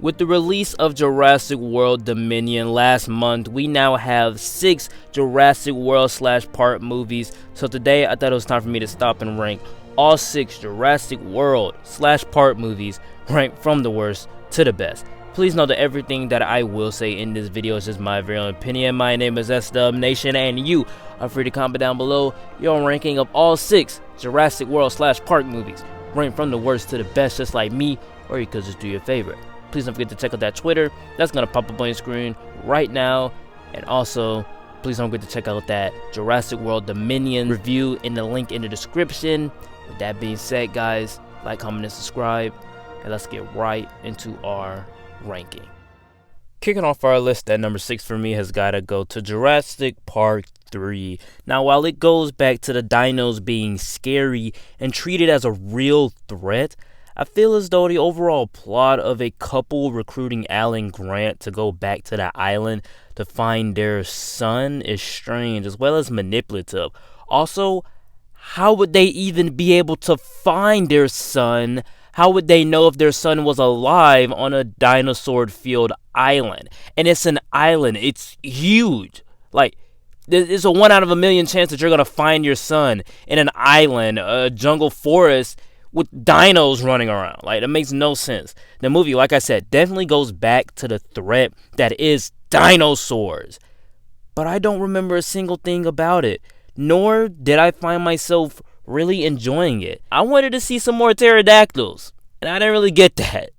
With the release of Jurassic World Dominion last month, we now have 6 Jurassic World / Park movies. So today I thought it was time for me to stop and rank all 6 Jurassic World / Park movies, ranked from the worst to the best. Please know that everything that I will say in this video is just my very own opinion. My name is SDubNation, and you are free to comment down below your ranking of all 6 Jurassic World / Park movies, ranked from the worst to the best, just like me, or you could just do your favorite. Please don't forget to check out that Twitter. That's going to pop up on your screen right now. And also, please don't forget to check out that Jurassic World Dominion review in the link in the description. With that being said, guys, like, comment, and subscribe. And let's get right into our ranking. Kicking off our list at number 6 for me has got to go to Jurassic Park 3. Now, while it goes back to the dinos being scary and treated as a real threat, I feel as though the overall plot of a couple recruiting Alan Grant to go back to the island to find their son is strange as well as manipulative. Also, how would they even be able to find their son? How would they know if their son was alive on a dinosaur-filled island? And it's an island. It's huge. Like, it's a 1 out of a million chance that you're going to find your son in an island, a jungle forest, with dinos running around. Like, it makes no sense. The movie, like I said, definitely goes back to the threat that is dinosaurs. But I don't remember a single thing about it. Nor did I find myself really enjoying it. I wanted to see some more pterodactyls, and I didn't really get that.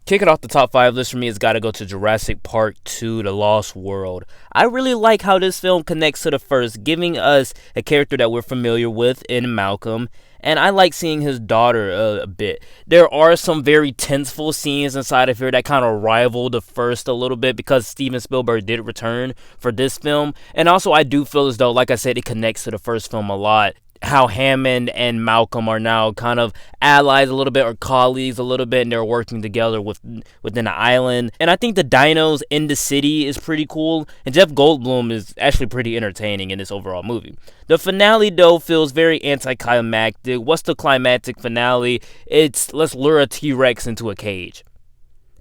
Kicking off the top 5 list for me has got to go to Jurassic Park 2, The Lost World. I really like how this film connects to the first, giving us a character that we're familiar with in Malcolm, and I like seeing his daughter a bit. There are some very tenseful scenes inside of here that kind of rival the first a little bit because Steven Spielberg did return for this film. And also I do feel as though, like I said, it connects to the first film a lot. How Hammond and Malcolm are now kind of allies a little bit, or colleagues a little bit, and they're working together within the island. And I think the dinos in the city is pretty cool, and Jeff Goldblum is actually pretty entertaining in this overall movie. The finale, though, feels very anticlimactic. What's the climactic finale? It's, let's lure a T-Rex into a cage.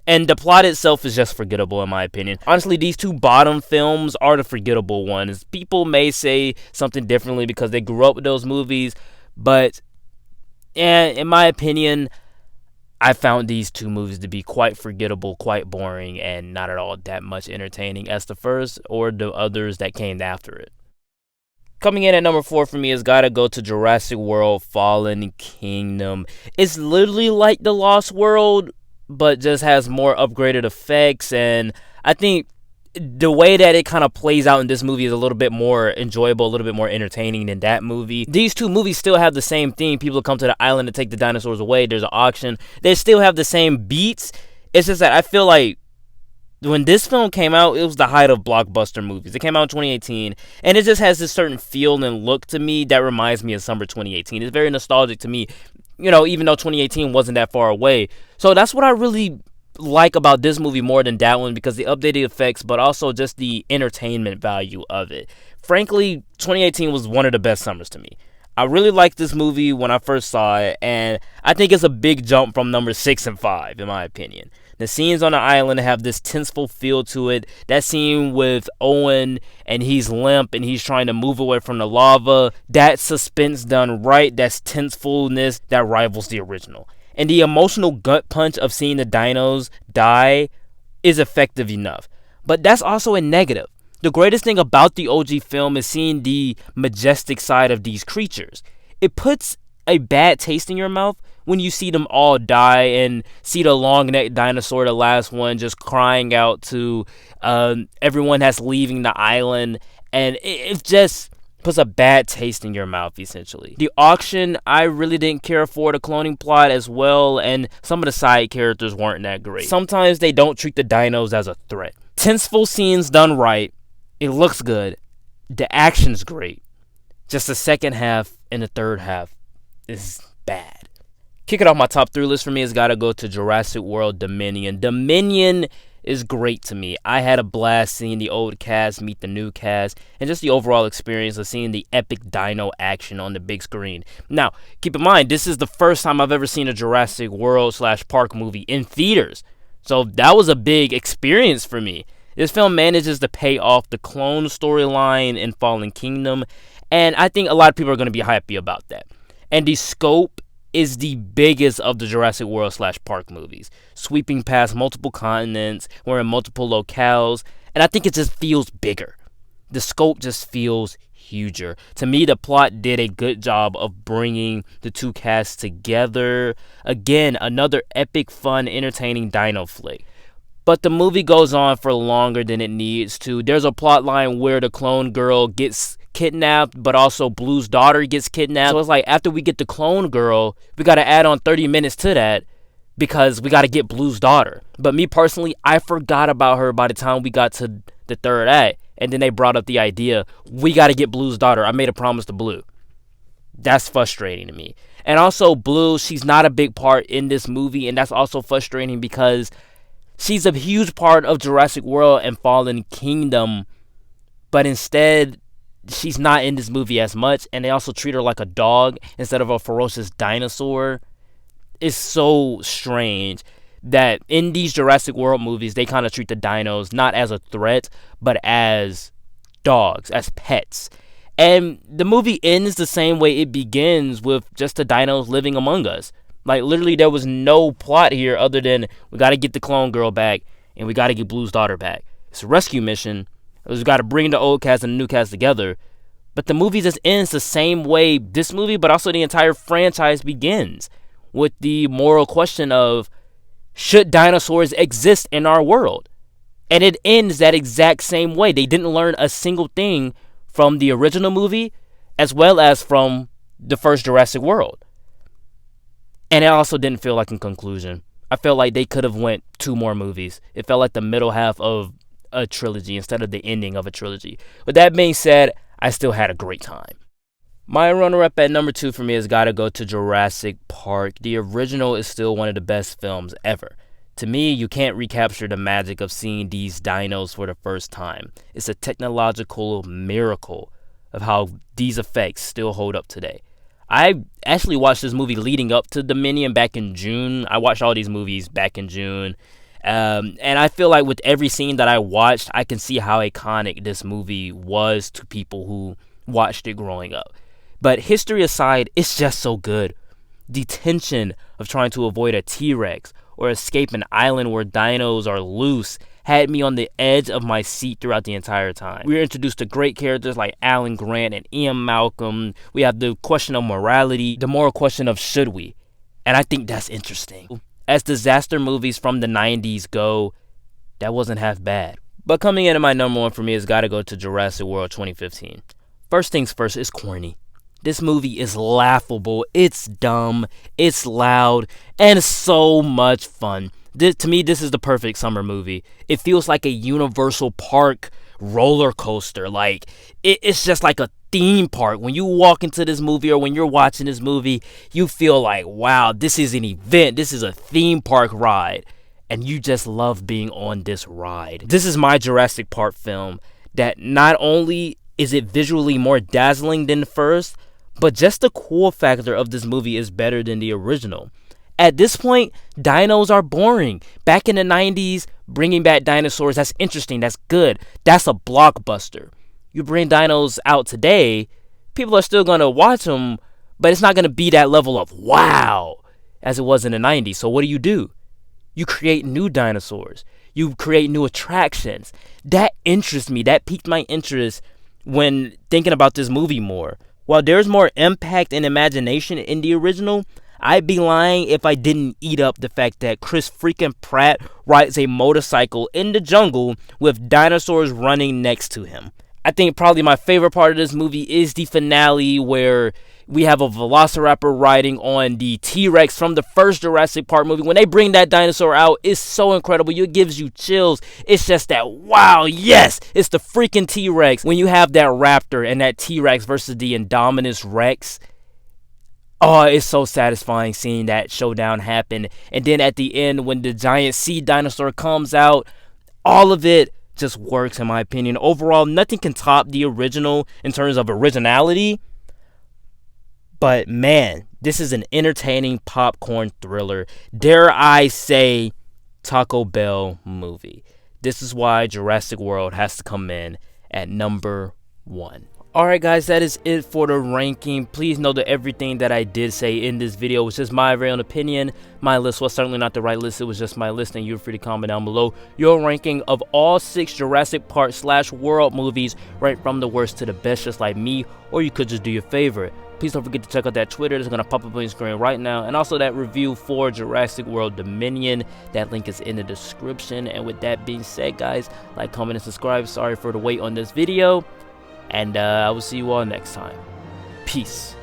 And the plot itself is just forgettable, in my opinion. Honestly, these 2 bottom films are the forgettable ones. People may say something differently because they grew up with those movies, but in my opinion, I found these 2 movies to be quite forgettable, quite boring, and not at all that much entertaining as the first or the others that came after it. Coming in at number 4 for me has got to go to Jurassic World Fallen Kingdom. It's literally like The Lost World, but just has more upgraded effects, and I think the way that it kind of plays out in this movie is a little bit more enjoyable, a little bit more entertaining than that movie. These 2 movies still have the same theme. People come to the island to take the dinosaurs away. There's an auction. They still have the same beats. It's just that I feel like when this film came out, it was the height of blockbuster movies. It came out in 2018, and it just has this certain feel and look to me that reminds me of summer 2018. It's very nostalgic to me, you know, even though 2018 wasn't that far away. So that's what I really like about this movie more than that one, because the updated effects, but also just the entertainment value of it. Frankly, 2018 was one of the best summers to me. I really liked this movie when I first saw it, and I think it's a big jump from number 6 and 5, in my opinion. The scenes on the island have this tenseful feel to it. That scene with Owen, and he's limp and he's trying to move away from the lava. That suspense done right, that's tensefulness that rivals the original. And the emotional gut punch of seeing the dinos die is effective enough. But that's also a negative. The greatest thing about the OG film is seeing the majestic side of these creatures. It puts a bad taste in your mouth when you see them all die and see the long-necked dinosaur, the last one, just crying out to everyone that's leaving the island. And it just puts a bad taste in your mouth, essentially. The auction, I really didn't care for. The cloning plot as well, and some of the side characters weren't that great. Sometimes they don't treat the dinos as a threat. Tenseful scenes done right. It looks good. The action's great. Just the second half and the third half is bad. Kicking off my top 3 list for me has got to go to Jurassic World Dominion. Dominion is great to me. I had a blast seeing the old cast meet the new cast, and just the overall experience of seeing the epic dino action on the big screen. Now, keep in mind, this is the first time I've ever seen a Jurassic World / Park movie in theaters. So that was a big experience for me. This film manages to pay off the clone storyline in Fallen Kingdom, and I think a lot of people are going to be happy about that. And the scope is the biggest of the Jurassic World slash Park movies, sweeping past multiple continents, we're in multiple locales, and I think it just feels bigger. The scope just feels huger. To me, the plot did a good job of bringing the two casts together. Again, another epic, fun, entertaining dino flick. But the movie goes on for longer than it needs to. There's a plot line where the clone girl gets kidnapped, but also Blue's daughter gets kidnapped. So it's like, after we get the clone girl, we got to add on 30 minutes to that because we got to get Blue's daughter. But me personally, I forgot about her by the time we got to the third act. And then they brought up the idea, we got to get Blue's daughter. I made a promise to Blue. That's frustrating to me. And also, Blue, she's not a big part in this movie, and that's also frustrating because she's a huge part of Jurassic World and Fallen Kingdom, but instead, she's not in this movie as much, and they also treat her like a dog instead of a ferocious dinosaur. It's so strange that in these Jurassic World movies, they kind of treat the dinos not as a threat, but as dogs, as pets. And the movie ends the same way it begins, with just the dinos living among us. Like, literally, there was no plot here other than we got to get the clone girl back and we got to get Blue's daughter back. It's a rescue mission. We got to bring the old cast and the new cast together. But the movie just ends the same way this movie, but also the entire franchise begins, with the moral question of, should dinosaurs exist in our world? And it ends that exact same way. They didn't learn a single thing from the original movie as well as from the first Jurassic World. And it also didn't feel like a conclusion. I felt like they could have went 2 more movies. It felt like the middle half of a trilogy instead of the ending of a trilogy. With that being said, I still had a great time. My runner-up at number 2 for me has got to go to Jurassic Park. The original is still one of the best films ever. To me, you can't recapture the magic of seeing these dinos for the first time. It's a technological miracle of how these effects still hold up today. I actually watched this movie leading up to Dominion back in June. I watched all these movies back in June. And I feel like with every scene that I watched, I can see how iconic this movie was to people who watched it growing up. But history aside, it's just so good. The tension of trying to avoid a T-Rex or escape an island where dinos are loose had me on the edge of my seat throughout the entire time. We were introduced to great characters like Alan Grant and Ian Malcolm. We have the question of morality, the moral question of should we? And I think that's interesting. As disaster movies from the 90s go, that wasn't half bad. But coming in at my number 1 for me has got to go to Jurassic World 2015. First things first, it's corny. This movie is laughable, it's dumb, it's loud, and so much fun. To me, this is the perfect summer movie. It feels like a Universal Park roller coaster. Like, it's just like a theme park. When you walk into this movie or when you're watching this movie, you feel like, wow, this is an event. This is a theme park ride. And you just love being on this ride. This is my Jurassic Park film that not only is it visually more dazzling than the first, but just the cool factor of this movie is better than the original. At this point, dinos are boring. Back in the 90s, bringing back dinosaurs, that's interesting, that's good. That's a blockbuster. You bring dinos out today, people are still going to watch them, but it's not going to be that level of wow as it was in the 90s. So what do? You create new dinosaurs. You create new attractions. That interests me. That piqued my interest when thinking about this movie more. While there's more impact and imagination in the original, I'd be lying if I didn't eat up the fact that Chris freaking Pratt rides a motorcycle in the jungle with dinosaurs running next to him. I think probably my favorite part of this movie is the finale where we have a velociraptor riding on the T-Rex from the first Jurassic Park movie. When they bring that dinosaur out, it's so incredible. It gives you chills. It's just that, wow, yes, it's the freaking T-Rex. When you have that raptor and that T-Rex versus the Indominus Rex, oh, it's so satisfying seeing that showdown happen. And then at the end, when the giant sea dinosaur comes out, all of it just works in my opinion. Overall, nothing can top the original in terms of originality. But man, this is an entertaining popcorn thriller. Dare I say, Taco Bell movie. This is why Jurassic World has to come in at number 1. Alright guys, that is it for the ranking. Please know that everything that I did say in this video was just my very own opinion. My list was certainly not the right list, it was just my list, and you're free to comment down below your ranking of all 6 Jurassic Park / World movies, right from the worst to the best, just like me, or you could just do your favorite. Please don't forget to check out that Twitter that's going to pop up on your screen right now, and also that review for Jurassic World Dominion. That link is in the description. And with that being said, guys, like, comment, and subscribe. Sorry for the wait on this video. And I will see you all next time. Peace.